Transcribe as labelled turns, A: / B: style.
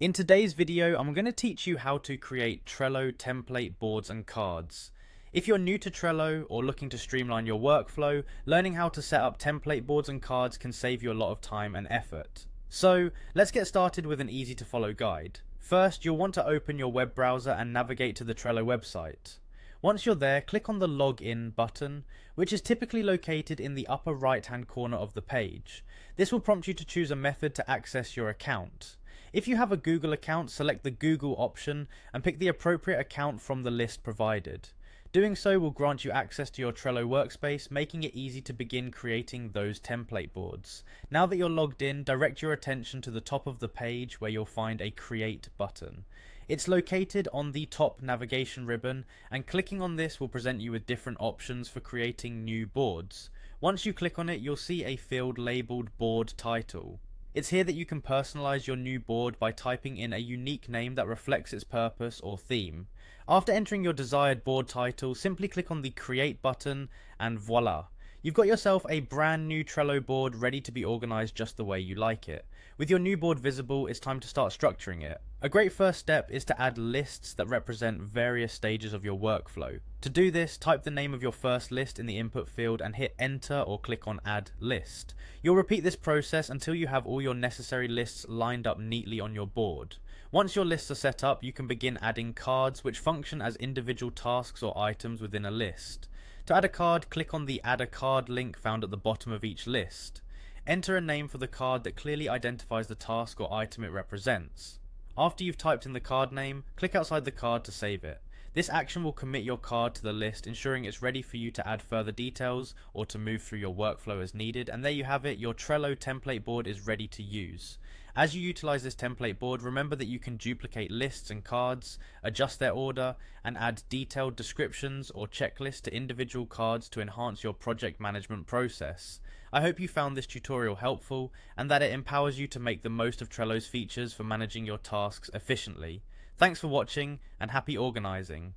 A: In today's video, I'm going to teach you how to create Trello template boards and cards. If you're new to Trello or looking to streamline your workflow, learning how to set up template boards and cards can save you a lot of time and effort. So let's get started with an easy to follow guide. First, you'll want to open your web browser and navigate to the Trello website. Once you're there, click on the Login button, which is typically located in the upper right hand corner of the page. This will prompt you to choose a method to access your account. If you have a Google account, select the Google option and pick the appropriate account from the list provided. Doing so will grant you access to your Trello workspace, making it easy to begin creating those template boards. Now that you're logged in, direct your attention to the top of the page where you'll find a Create button. It's located on the top navigation ribbon, and clicking on this will present you with different options for creating new boards. Once you click on it, you'll see a field labeled Board Title. It's here that you can personalize your new board by typing in a unique name that reflects its purpose or theme. After entering your desired board title, simply click on the Create button and voila! You've got yourself a brand new Trello board ready to be organized just the way you like it. With your new board visible, it's time to start structuring it. A great first step is to add lists that represent various stages of your workflow. To do this, type the name of your first list in the input field and hit enter or click on add list. You'll repeat this process until you have all your necessary lists lined up neatly on your board. Once your lists are set up, you can begin adding cards which function as individual tasks or items within a list. To add a card, click on the Add a Card link found at the bottom of each list. Enter a name for the card that clearly identifies the task or item it represents. After you've typed in the card name, click outside the card to save it. This action will commit your card to the list, ensuring it's ready for you to add further details or to move through your workflow as needed. And there you have it, your Trello template board is ready to use. As you utilize this template board, remember that you can duplicate lists and cards, adjust their order, and add detailed descriptions or checklists to individual cards to enhance your project management process. I hope you found this tutorial helpful and that it empowers you to make the most of Trello's features for managing your tasks efficiently. Thanks for watching and happy organizing.